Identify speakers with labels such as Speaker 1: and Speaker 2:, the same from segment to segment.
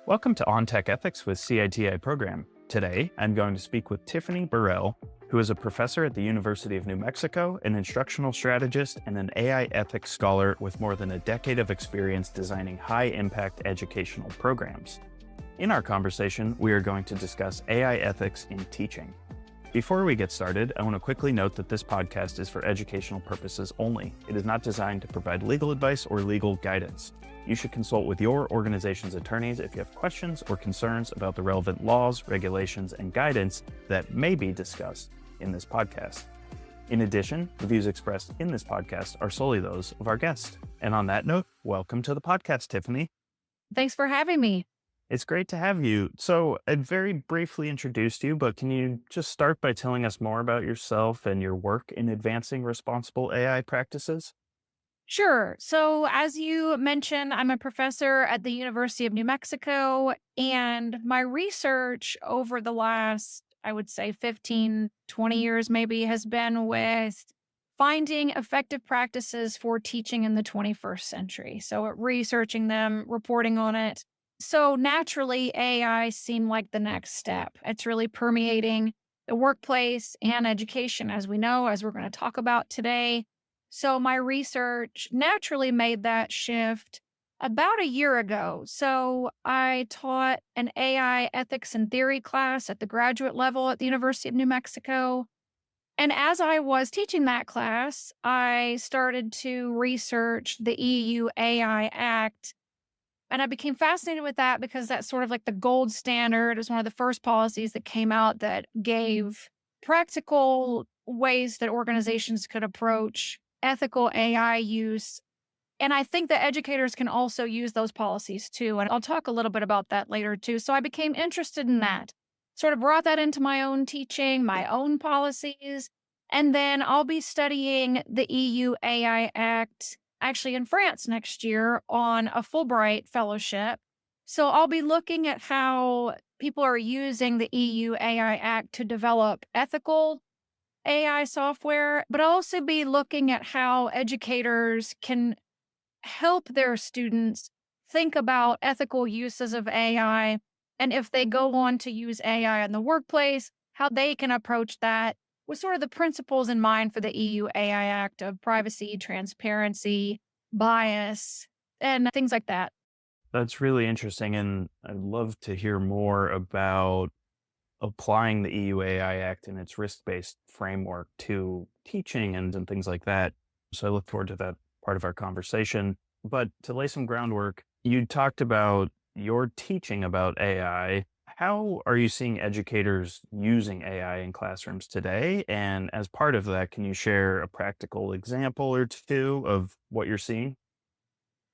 Speaker 1: Welcome to On Tech Ethics with CITI program. Today, I'm going to speak with Tiffany Bourelle, who is a professor at the University of New Mexico, an instructional strategist, and an AI ethics scholar with more than a decade of experience designing high-impact educational programs. In our conversation, we are going to discuss AI ethics in teaching. Before we get started, I want to quickly note that this podcast is for educational purposes only. It is not designed to provide legal advice or legal guidance. You should consult with your organization's attorneys if you have questions or concerns about the relevant laws, regulations, and guidance that may be discussed in this podcast. In addition, the views expressed in this podcast are solely those of our guest. And on that note, welcome to the podcast, Tiffany.
Speaker 2: Thanks for having me.
Speaker 1: It's great to have you. So I very briefly introduced you, but can you just start by telling us more about yourself and your work in advancing responsible AI practices?
Speaker 2: Sure. So, as you mentioned, I'm a professor at the University of New Mexico, and my research over the last, I would say 15, 20 years maybe, has been with finding effective practices for teaching in the 21st century. So, researching them, reporting on it. So, naturally, AI seemed like the next step. It's really permeating the workplace and education, as we know, as we're going to talk about today. So my research naturally made that shift about a year ago. So I taught an AI ethics and theory class at the graduate level at the University of New Mexico. And as I was teaching that class, I started to research the EU AI Act. And I became fascinated with that because that's sort of like the gold standard. It was one of the first policies that came out that gave practical ways that organizations could approach ethical AI use. And I think that educators can also use those policies too. And I'll talk a little bit about that later too. So I became interested in that, sort of brought that into my own teaching, my own policies. And then I'll be studying the EU AI Act actually in France next year on a Fulbright fellowship. So I'll be looking at how people are using the EU AI Act to develop ethical AI software, but I'll also be looking at how educators can help their students think about ethical uses of AI. And if they go on to use AI in the workplace, how they can approach that with sort of the principles in mind for the EU AI Act of privacy, transparency, bias, and things like that.
Speaker 1: That's really interesting. And I'd love to hear more about applying the EU AI Act and its risk-based framework to teaching and things like that. So I look forward to that part of our conversation. But to lay some groundwork, you talked about your teaching about AI. How are you seeing educators using AI in classrooms today? And as part of that, can you share a practical example or two of what you're seeing?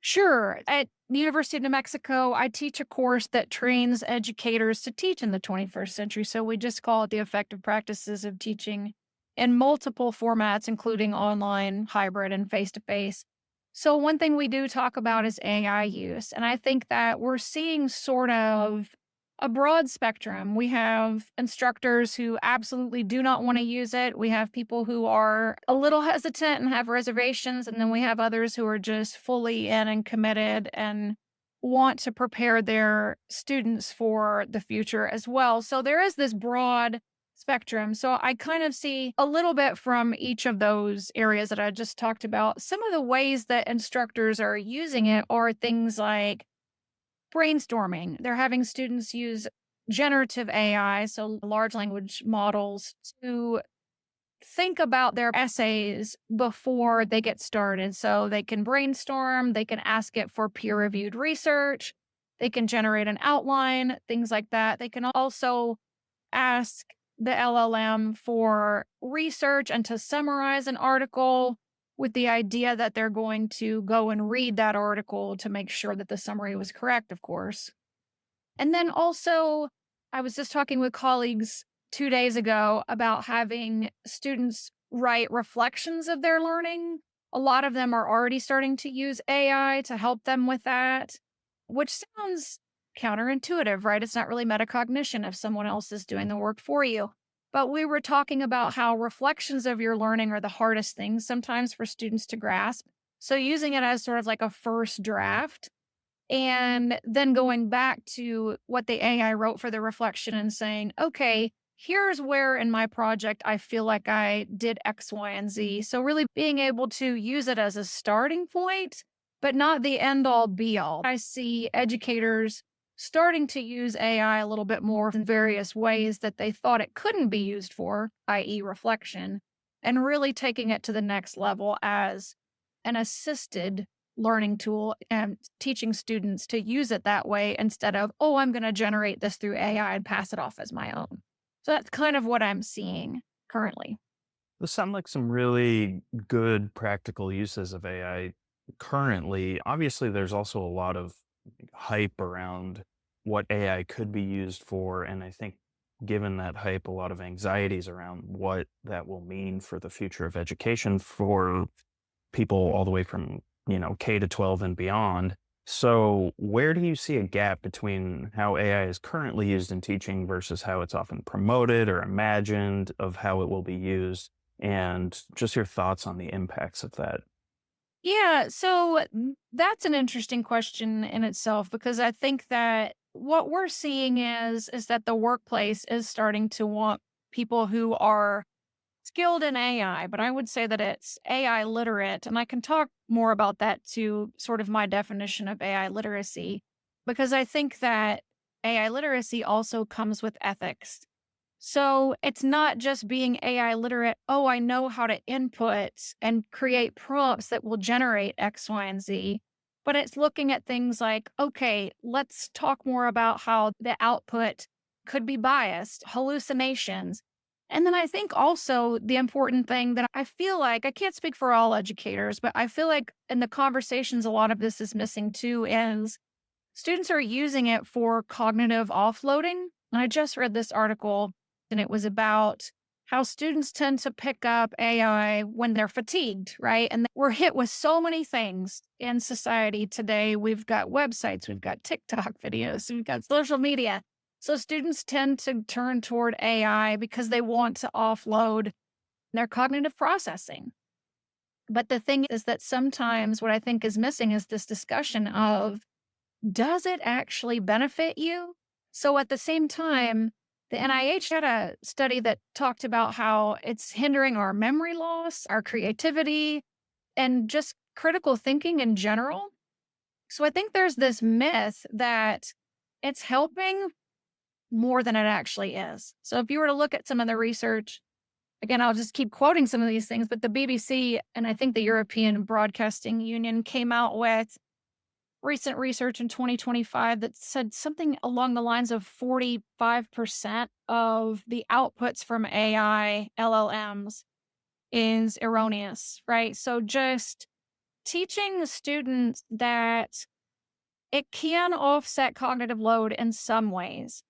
Speaker 2: Sure. At the University of New Mexico, I teach a course that trains educators to teach in the 21st century. So we just call it the effective practices of teaching in multiple formats, including online, hybrid, and face to face. So, one thing we do talk about is AI use. And I think that we're seeing sort of a broad spectrum. We have instructors who absolutely do not want to use it. We have people who are a little hesitant and have reservations. And then we have others who are just fully in and committed and want to prepare their students for the future as well. So there is this broad spectrum. So I kind of see a little bit from each of those areas that I just talked about. Some of the ways that instructors are using it are things like brainstorming. They're having students use generative AI, so large language models, to think about their essays before they get started. So they can brainstorm, they can ask it for peer reviewed research, they can generate an outline, things like that. They can also ask the LLM for research and to summarize an article with the idea that they're going to go and read that article to make sure that the summary was correct, of course. And then also, I was just talking with colleagues 2 days ago about having students write reflections of their learning. A lot of them are already starting to use AI to help them with that, which sounds counterintuitive, right? It's not really metacognition if someone else is doing the work for you. But we were talking about how reflections of your learning are the hardest things sometimes for students to grasp. So using it as sort of like a first draft and then going back to what the AI wrote for the reflection and saying, okay, here's where in my project I feel like I did X, Y, and Z. So really being able to use it as a starting point, but not the end all be all. I see educators starting to use AI a little bit more in various ways that they thought it couldn't be used for, i.e., reflection, and really taking it to the next level as an assisted learning tool and teaching students to use it that way instead of, oh, I'm going to generate this through AI and pass it off as my own. So that's kind of what I'm seeing currently.
Speaker 1: Those sound like some really good practical uses of AI currently. Obviously, there's also a lot of hype around what AI could be used for. And I think, given that hype, a lot of anxieties around what that will mean for the future of education for people all the way from, K to 12 and beyond. So, where do you see a gap between how AI is currently used in teaching versus how it's often promoted or imagined of how it will be used? And just your thoughts on the impacts of that.
Speaker 2: Yeah, so that's an interesting question in itself because I think that what we're seeing is that the workplace is starting to want people who are skilled in AI, but I would say that it's AI literate. And I can talk more about that to sort of my definition of AI literacy, because I think that AI literacy also comes with ethics. So it's not just being AI literate. Oh, I know how to input and create prompts that will generate X, Y, and Z. But it's looking at things like, okay, let's talk more about how the output could be biased, hallucinations. And then I think also the important thing that I feel like I can't speak for all educators, but I feel like in the conversations, a lot of this is missing too is students are using it for cognitive offloading. And I just read this article and it was about how students tend to pick up AI when they're fatigued, right? And we're hit with so many things in society today. We've got websites, we've got TikTok videos, we've got social media. So students tend to turn toward AI because they want to offload their cognitive processing. But the thing is that sometimes what I think is missing is this discussion of, does it actually benefit you? So at the same time, the NIH had a study that talked about how it's hindering our memory loss, our creativity, and just critical thinking in general. So I think there's this myth that it's helping more than it actually is. So if you were to look at some of the research, again, I'll just keep quoting some of these things, but the BBC and I think the European Broadcasting Union came out with recent research in 2025 that said something along the lines of 45% of the outputs from AI LLMs is erroneous, right? So just teaching the students that it can offset cognitive load in some ways,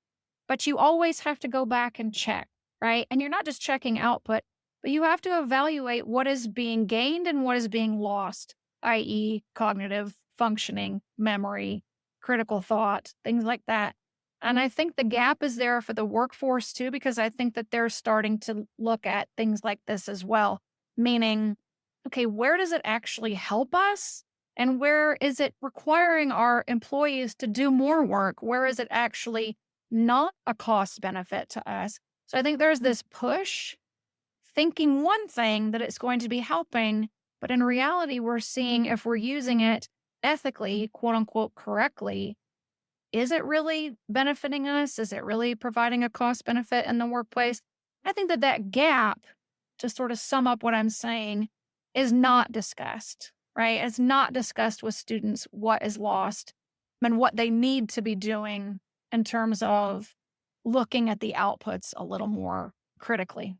Speaker 2: but you always have to go back and check, right? And you're not just checking output, but you have to evaluate what is being gained and what is being lost, i.e., cognitive functioning, memory, critical thought, things like that. And I think the gap is there for the workforce too, because I think that they're starting to look at things like this as well, meaning, okay, where does it actually help us? And where is it requiring our employees to do more work? Where is it actually not a cost benefit to us? So I think there's this push thinking one thing that it's going to be helping, but in reality, we're seeing if we're using it ethically, quote unquote, correctly, is it really benefiting us? Is it really providing a cost benefit in the workplace? I think that that gap, to sort of sum up what I'm saying, is not discussed, right? It's not discussed with students what is lost and what they need to be doing in terms of looking at the outputs a little more critically.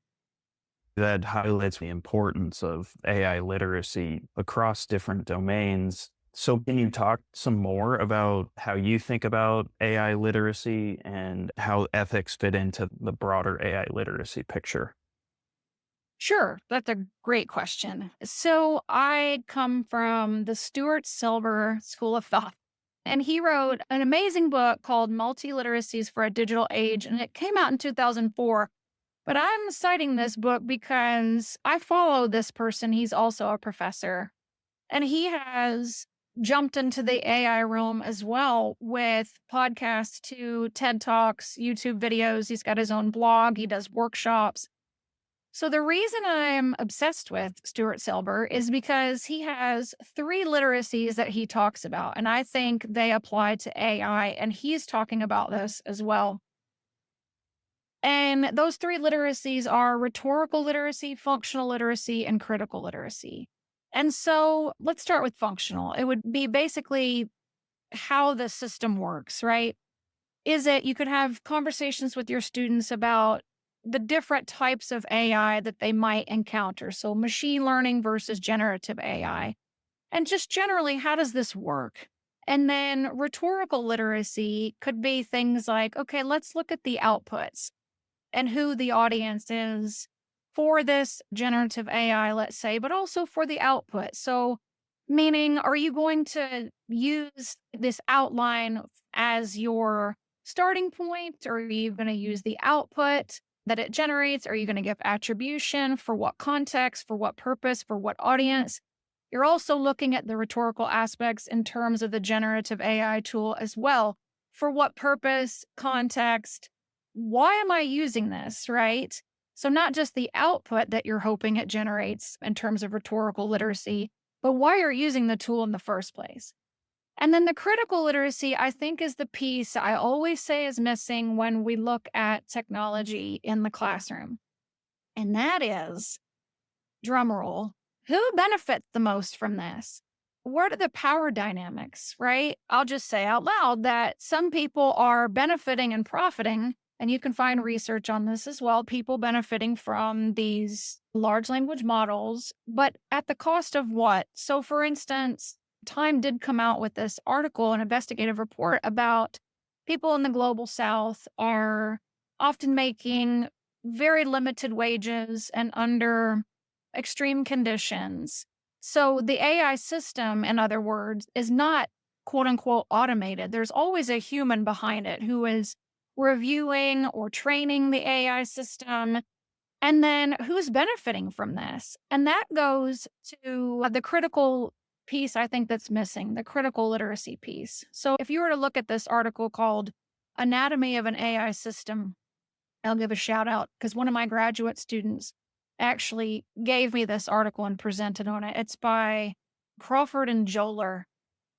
Speaker 1: That highlights the importance of AI literacy across different domains. So, can you talk some more about how you think about AI literacy and how ethics fit into the broader AI literacy picture?
Speaker 2: Sure, that's a great question. So I come from the Stuart Silver School of Thought, and he wrote an amazing book called Multiliteracies for a Digital Age, and it came out in 2004. But I'm citing this book because I follow this person. He's also a professor. And he has jumped into the AI realm as well with podcasts to TED Talks, YouTube videos. He's got his own blog, he does workshops. So the reason I'm obsessed with Stuart Silber is because he has three literacies that he talks about, and I think they apply to AI, and he's talking about this as well. And those three literacies are rhetorical literacy, functional literacy, and critical literacy. And so let's start with functional. It would be basically how the system works, right? Is it you could have conversations with your students about the different types of AI that they might encounter. So, machine learning versus generative AI. And just generally, how does this work? And then rhetorical literacy could be things like, okay, let's look at the outputs and who the audience is for this generative AI, let's say, but also for the output. So, meaning, are you going to use this outline as your starting point, or are you going to use the output that it generates? Are you going to give attribution for what context, for what purpose, for what audience? You're also looking at the rhetorical aspects in terms of the generative AI tool as well. For what purpose, context, why am I using this, right? So, not just the output that you're hoping it generates in terms of rhetorical literacy, but why you're using the tool in the first place. And then the critical literacy, I think, is the piece I always say is missing when we look at technology in the classroom. And that is, drum roll, who benefits the most from this? What are the power dynamics, right? I'll just say out loud that some people are benefiting and profiting, and you can find research on this as well. People benefiting from these large language models, but at the cost of what? So, for instance, Time did come out with this article, an investigative report about people in the global south are often making very limited wages and under extreme conditions. So the AI system, in other words, is not quote unquote automated. There's always a human behind it who is reviewing or training the AI system. And then who's benefiting from this? And that goes to the critical piece I think that's missing, the critical literacy piece. So if you were to look at this article called Anatomy of an AI System, I'll give a shout out because one of my graduate students actually gave me this article and presented on it. It's by Crawford and Joler.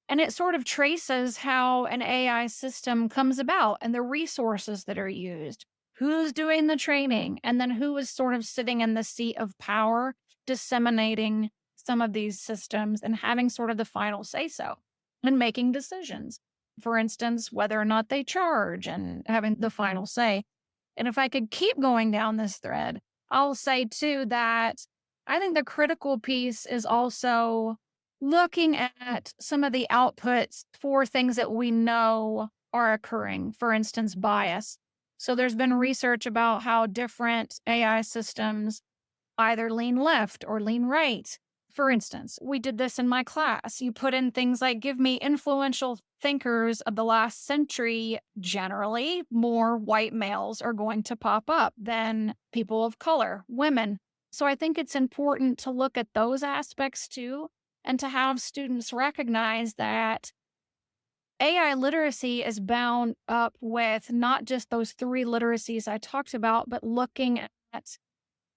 Speaker 2: And it sort of traces how an AI system comes about and the resources that are used, who's doing the training, and then who is sort of sitting in the seat of power, disseminating some of these systems and having sort of the final say so and making decisions. For instance, whether or not they charge and having the final say. And if I could keep going down this thread, I'll say too that I think the critical piece is also looking at some of the outputs for things that we know are occurring, for instance, bias. So there's been research about how different AI systems either lean left or lean right. For instance, we did this in my class. You put in things like, give me influential thinkers of the last century. Generally, more white males are going to pop up than people of color, women. So I think it's important to look at those aspects too, and to have students recognize that AI literacy is bound up with not just those three literacies I talked about, but looking at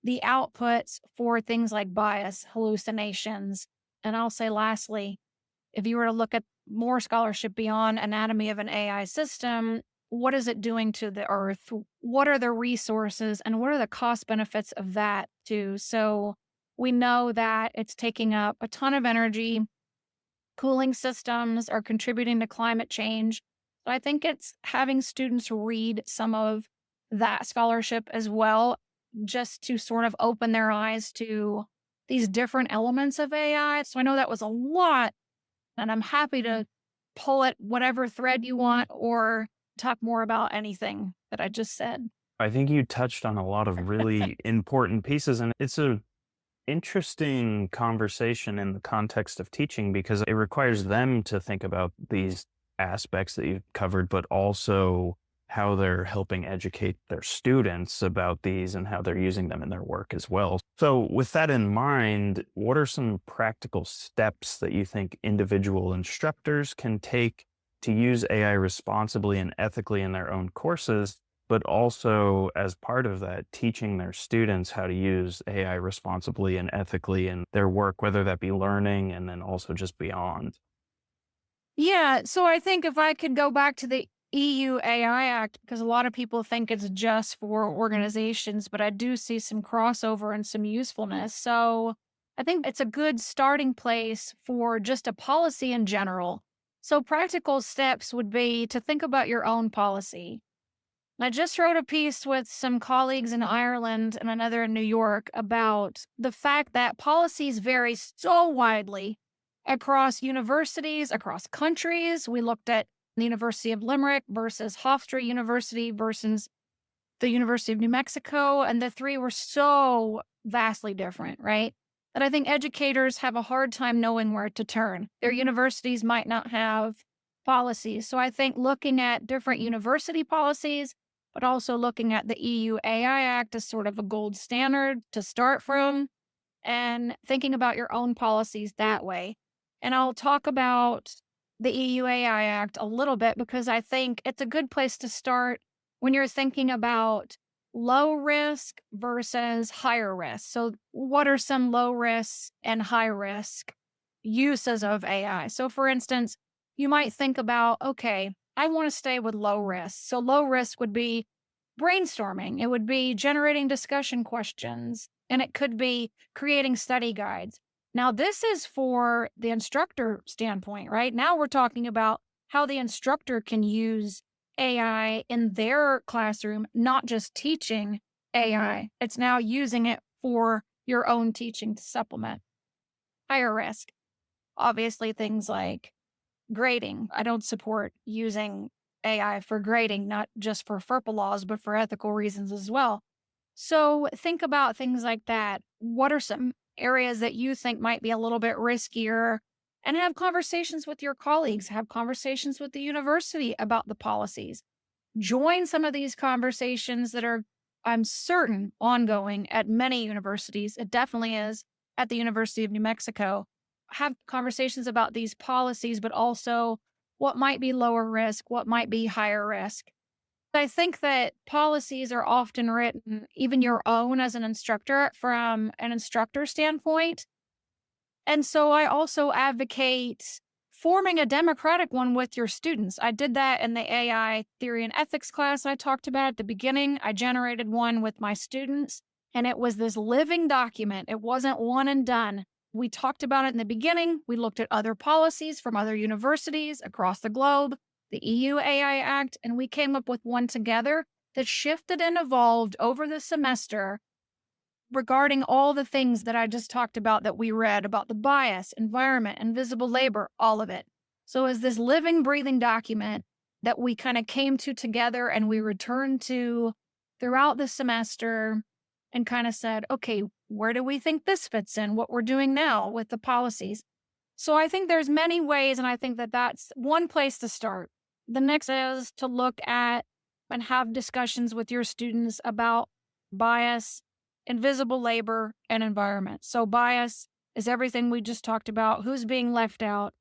Speaker 2: the outputs for things like bias, hallucinations. And I'll say lastly, if you were to look at more scholarship beyond anatomy of an AI system, what is it doing to the earth? What are the resources and what are the cost benefits of that too? So we know that it's taking up a ton of energy. Cooling systems are contributing to climate change. So I think it's having students read some of that scholarship as well, just to sort of open their eyes to these different elements of AI. So I know that was a lot, and I'm happy to pull at whatever thread you want or talk more about anything that I just said.
Speaker 1: I think you touched on a lot of really important pieces, and it's a interesting conversation in the context of teaching because it requires them to think about these aspects that you've covered, but also how they're helping educate their students about these and how they're using them in their work as well. So, with that in mind, what are some practical steps that you think individual instructors can take to use AI responsibly and ethically in their own courses, but also as part of that, teaching their students how to use AI responsibly and ethically in their work, whether that be learning and then also just beyond?
Speaker 2: Yeah, so I think if I could go back to the EU AI Act, because a lot of people think it's just for organizations, but I do see some crossover and some usefulness. So I think it's a good starting place for just a policy in general. So practical steps would be to think about your own policy. I just wrote a piece with some colleagues in Ireland and another in New York about the fact that policies vary so widely across universities, across countries. We looked at the University of Limerick versus Hofstra University versus the University of New Mexico, and the three were so vastly different, right? That I think educators have a hard time knowing where to turn. Their universities might not have policies. So I think looking at different university policies, but also looking at the EU AI Act as sort of a gold standard to start from and thinking about your own policies that way. And I'll talk about the EU AI Act a little bit because I think it's a good place to start when you're thinking about low risk versus higher risk. So, what are some low risk and high risk uses of AI? So, for instance, you might think about, okay, I want to stay with low risk. So, low risk would be brainstorming, it would be generating discussion questions, and it could be creating study guides. Now, this is for the instructor standpoint, right? Now we're talking about how the instructor can use AI in their classroom, not just teaching AI. It's now using it for your own teaching to supplement. Higher risk, obviously, things like grading. I don't support using AI for grading, not just for FERPA laws, but for ethical reasons as well. So think about things like that. What are some areas that you think might be a little bit riskier? And have conversations with your colleagues, have conversations with the university about the policies. Join some of these conversations that are, I'm certain, ongoing at many universities. It definitely is at the University of New Mexico. Have conversations about these policies, but also what might be lower risk, what might be higher risk. I think that policies are often written, even your own as an instructor, from an instructor standpoint. And so I also advocate forming a democratic one with your students. I did that in the AI theory and ethics class I talked about at the beginning. I generated one with my students, and it was this living document. It wasn't one and done. We talked about it in the beginning. We looked at other policies from other universities across the globe, the EU AI Act, and we came up with one together that shifted and evolved over the semester regarding all the things that I just talked about that we read about the bias, environment, invisible labor, all of it. So, as this living, breathing document that we kind of came to together and we returned to throughout the semester and kind of said, okay, where do we think this fits in? What we're doing now with the policies. So, I think there's many ways, and I think that that's one place to start. The next is to look at and have discussions with your students about bias, invisible labor, and environment. So, bias is everything we just talked about, who's being left out,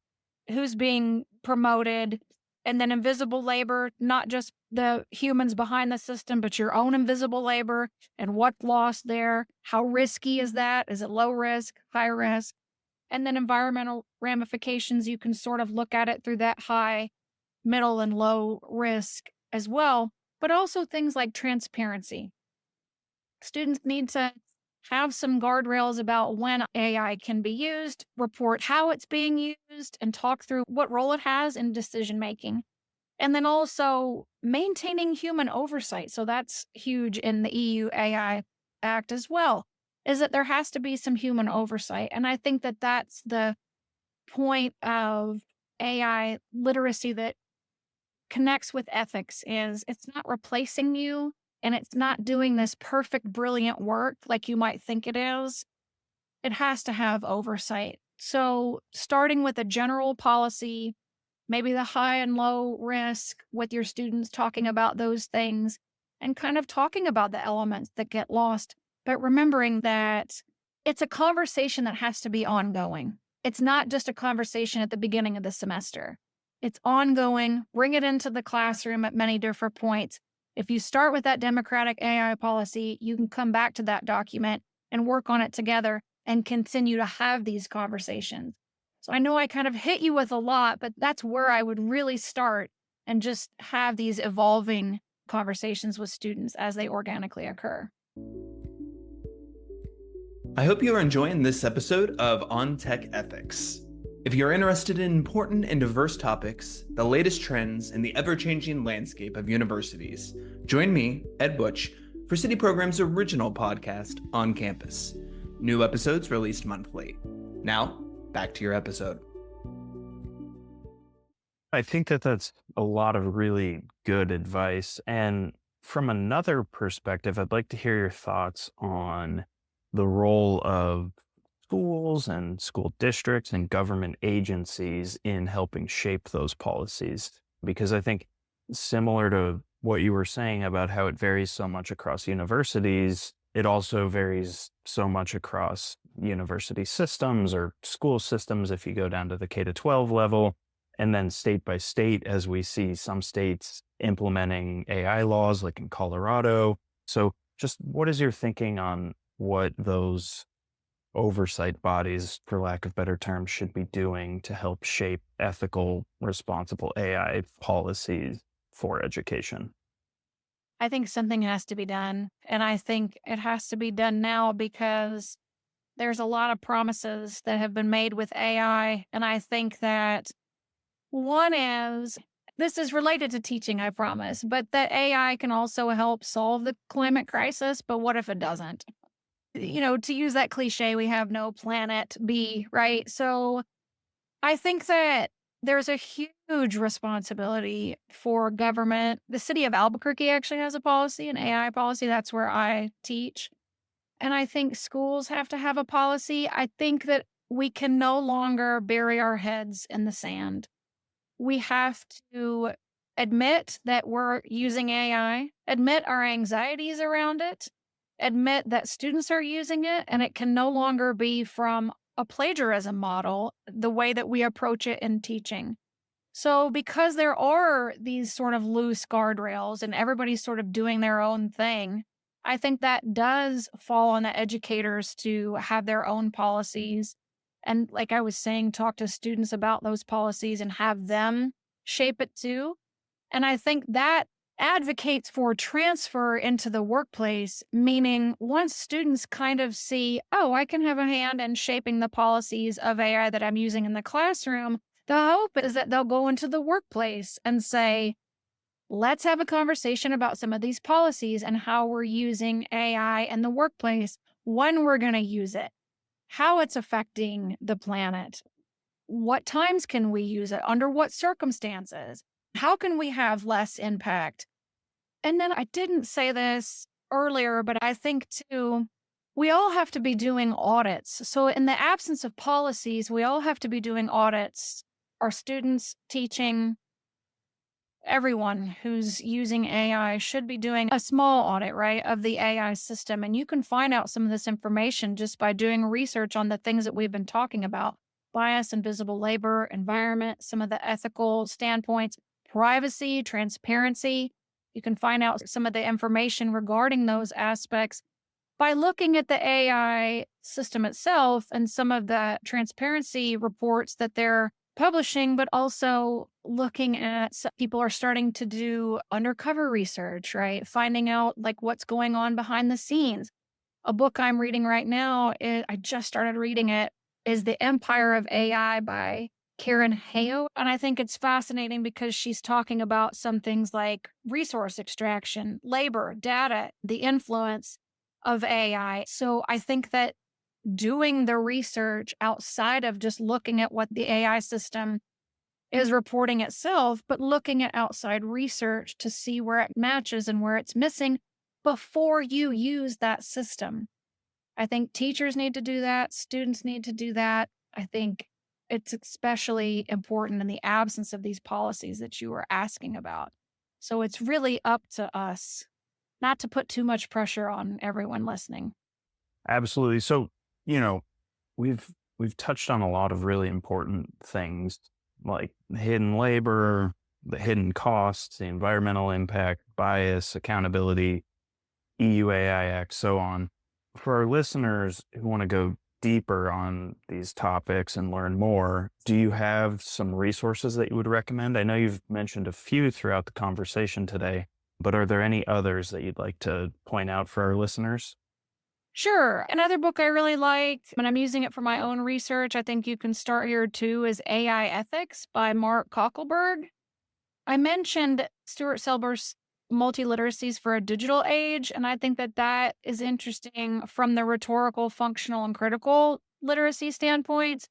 Speaker 2: who's being promoted, and then invisible labor, not just the humans behind the system, but your own invisible labor and what's lost there. How risky is that? Is it low risk, high risk? And then environmental ramifications, you can sort of look at it through that high, middle, and low risk as well, but also things like transparency. Students need to have some guardrails about when AI can be used, report how it's being used, and talk through what role it has in decision making. And then also maintaining human oversight. So that's huge in the EU AI Act as well, is that there has to be some human oversight. And I think that that's the point of AI literacy that connects with ethics is it's not replacing you and it's not doing this perfect, brilliant work like you might think it is. It has to have oversight. So, starting with a general policy maybe the high and low risk with your students, talking about those things and kind of talking about the elements that get lost, but remembering that it's a conversation that has to be ongoing. It's not just a conversation at the beginning of the semester. It's ongoing. Bring it into the classroom at many different points. If you start with that democratic AI policy, you can come back to that document and work on it together and continue to have these conversations. So I know I kind of hit you with a lot, but that's where I would really start and just have these evolving conversations with students as they organically occur.
Speaker 3: I hope you are enjoying this episode of On Tech Ethics. If you're interested in important and diverse topics, the latest trends, and the ever-changing landscape of universities, join me, Ed Butch, for CITI Program's original podcast, On Campus. New episodes released monthly. Now, back to your episode.
Speaker 1: I think that that's a lot of really good advice. And from another perspective, I'd like to hear your thoughts on the role of schools and school districts and government agencies in helping shape those policies. Because I think, similar to what you were saying about how it varies so much across universities, it also varies so much across university systems or school systems if you go down to the K to 12 level. And then state by state, as we see some states implementing AI laws, like in Colorado. So, just what is your thinking on what those oversight bodies, for lack of better terms, should be doing to help shape ethical, responsible AI policies for education?
Speaker 2: I think something has to be done. And I think it has to be done now because there's a lot of promises that have been made with AI. And I think that one is this is related to teaching, I promise, but that AI can also help solve the climate crisis. But what if it doesn't? To use that cliche, we have no planet B, right? So I think that there's a huge responsibility for government. The city of Albuquerque actually has a policy, an AI policy. That's where I teach. And I think schools have to have a policy. I think that we can no longer bury our heads in the sand. We have to admit that we're using AI, admit our anxieties around it, admit that students are using it, and it can no longer be from a plagiarism model, the way that we approach it in teaching. So, because there are these sort of loose guardrails and everybody's sort of doing their own thing, I think that does fall on the educators to have their own policies. And, like I was saying, talk to students about those policies and have them shape it too. And I think that advocates for transfer into the workplace, meaning once students kind of see, oh, I can have a hand in shaping the policies of AI that I'm using in the classroom, the hope is that they'll go into the workplace and say, let's have a conversation about some of these policies and how we're using AI in the workplace, when we're going to use it, how it's affecting the planet, what times can we use it, under what circumstances, how can we have less impact. And then I didn't say this earlier, but I think too, we all have to be doing audits. So, in the absence of policies, we all have to be doing audits. Our students, teaching, everyone who's using AI should be doing a small audit, right, of the AI system. And you can find out some of this information just by doing research on the things that we've been talking about: bias, invisible labor, environment, some of the ethical standpoints, privacy, transparency. You can find out some of the information regarding those aspects by looking at the AI system itself and some of the transparency reports that they're publishing, but also looking at people are starting to do undercover research, right? Finding out like what's going on behind the scenes. A book I'm reading right now, I just started reading it, is The Empire of AI by Karen Heo. And I think it's fascinating because she's talking about some things like resource extraction, labor, data, the influence of AI. So I think that doing the research outside of just looking at what the AI system is reporting itself, but looking at outside research to see where it matches and where it's missing before you use that system. I think teachers need to do that. Students need to do that. I think it's especially important in the absence of these policies that you were asking about. So it's really up to us not to put too much pressure on everyone listening.
Speaker 1: Absolutely. So, you know, we've we've touched on a lot of really important things like hidden labor, the hidden costs, the environmental impact, bias, accountability, EUAI Act, so on. For our listeners who want to go deeper on these topics and learn more, do you have some resources that you would recommend? I know you've mentioned a few throughout the conversation today, but are there any others that you'd like to point out for our listeners?
Speaker 2: Sure. Another book I really liked, and I'm using it for my own research, I think you can start here too, is AI Ethics by Mark Cockleberg. I mentioned Stuart Selber's Multiliteracies for a Digital Age, and I think that that is interesting from the rhetorical, functional, and critical literacy standpoints.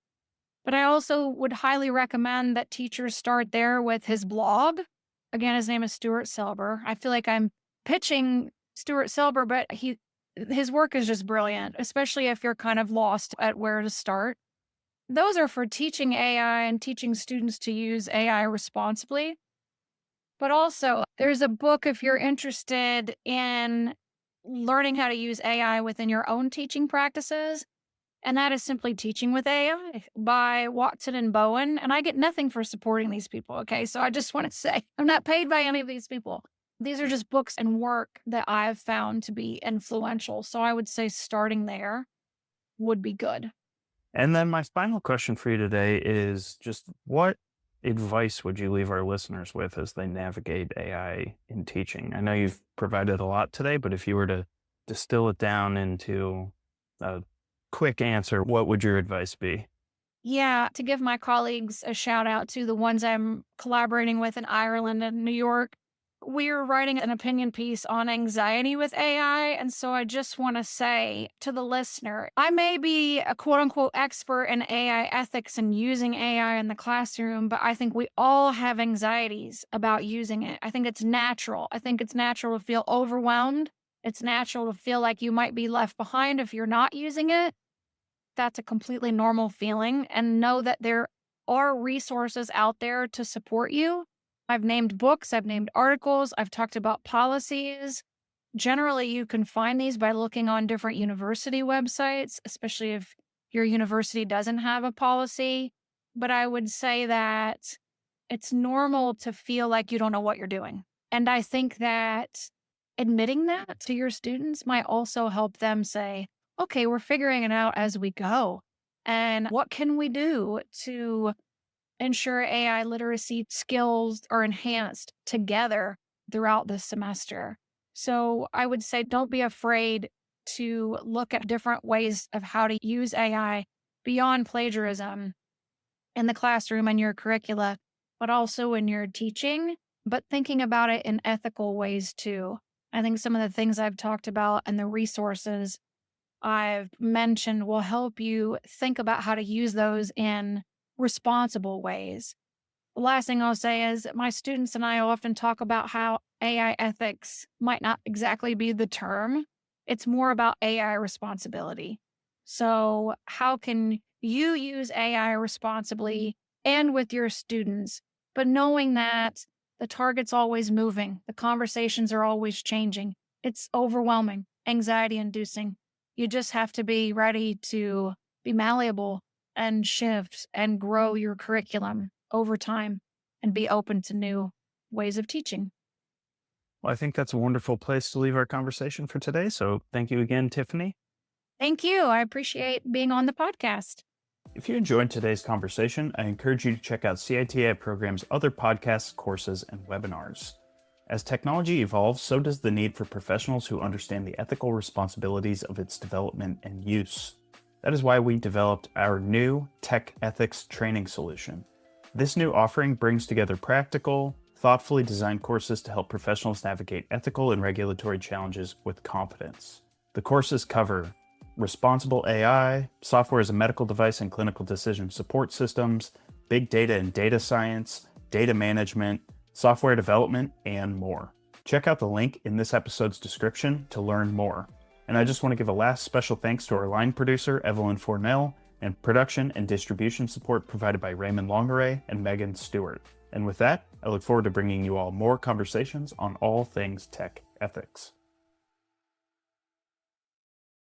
Speaker 2: But I also would highly recommend that teachers start there with his blog. Again, his name is Stuart Selber. I feel like I'm pitching Stuart Selber, but his work is just brilliant, especially if you're kind of lost at where to start. Those are for teaching AI and teaching students to use AI responsibly. But also, there's a book if you're interested in learning how to use AI within your own teaching practices, and that is simply Teaching with AI by Watson and Bowen. And I get nothing for supporting these people. Okay. So I just want to say I'm not paid by any of these people. These are just books and work that I've found to be influential. So I would say starting there would be good.
Speaker 1: And then my final question for you today is just what advice would you leave our listeners with as they navigate AI in teaching? I know you've provided a lot today, but if you were to distill it down into a quick answer, what would your advice be?
Speaker 2: Yeah, to give my colleagues a shout out to the ones I'm collaborating with in Ireland and New York. We're writing an opinion piece on anxiety with AI. And so I just want to say to the listener, I may be a quote unquote expert in AI ethics and using AI in the classroom, but I think we all have anxieties about using it. I think it's natural. I think it's natural to feel overwhelmed. It's natural to feel like you might be left behind if you're not using it. That's a completely normal feeling, and know that there are resources out there to support you. I've named books, I've named articles, I've talked about policies. Generally, you can find these by looking on different university websites, especially if your university doesn't have a policy. But I would say that it's normal to feel like you don't know what you're doing. And I think that admitting that to your students might also help them say, okay, we're figuring it out as we go. And what can we do to ensure AI literacy skills are enhanced together throughout the semester? So I would say don't be afraid to look at different ways of how to use AI beyond plagiarism in the classroom and your curricula, but also in your teaching, but thinking about it in ethical ways too. I think some of the things I've talked about and the resources I've mentioned will help you think about how to use those in responsible ways. The last thing I'll say is my students and I often talk about how AI ethics might not exactly be the term. It's more about AI responsibility. So, how can you use AI responsibly and with your students, but knowing that the target's always moving, the conversations are always changing. It's overwhelming, anxiety inducing. You just have to be ready to be malleable and shift and grow your curriculum over time and be open to new ways of teaching.
Speaker 1: Well, I think that's a wonderful place to leave our conversation for today. So thank you again, Tiffany.
Speaker 2: Thank you. I appreciate being on the podcast.
Speaker 1: If you enjoyed today's conversation, I encourage you to check out CITI program's other podcasts, courses, and webinars. As technology evolves, so does the need for professionals who understand the ethical responsibilities of its development and use. That is why we developed our new Tech Ethics Training Solution. This new offering brings together practical, thoughtfully designed courses to help professionals navigate ethical and regulatory challenges with confidence. The courses cover responsible AI, software as a medical device and clinical decision support systems, big data and data science, data management, software development, and more. Check out the link in this episode's description to learn more. And I just want to give a last special thanks to our line producer, Evelyn Fornell, and production and distribution support provided by Raymond Longaray and Megan Stewart. And with that, I look forward to bringing you all more conversations on all things tech ethics.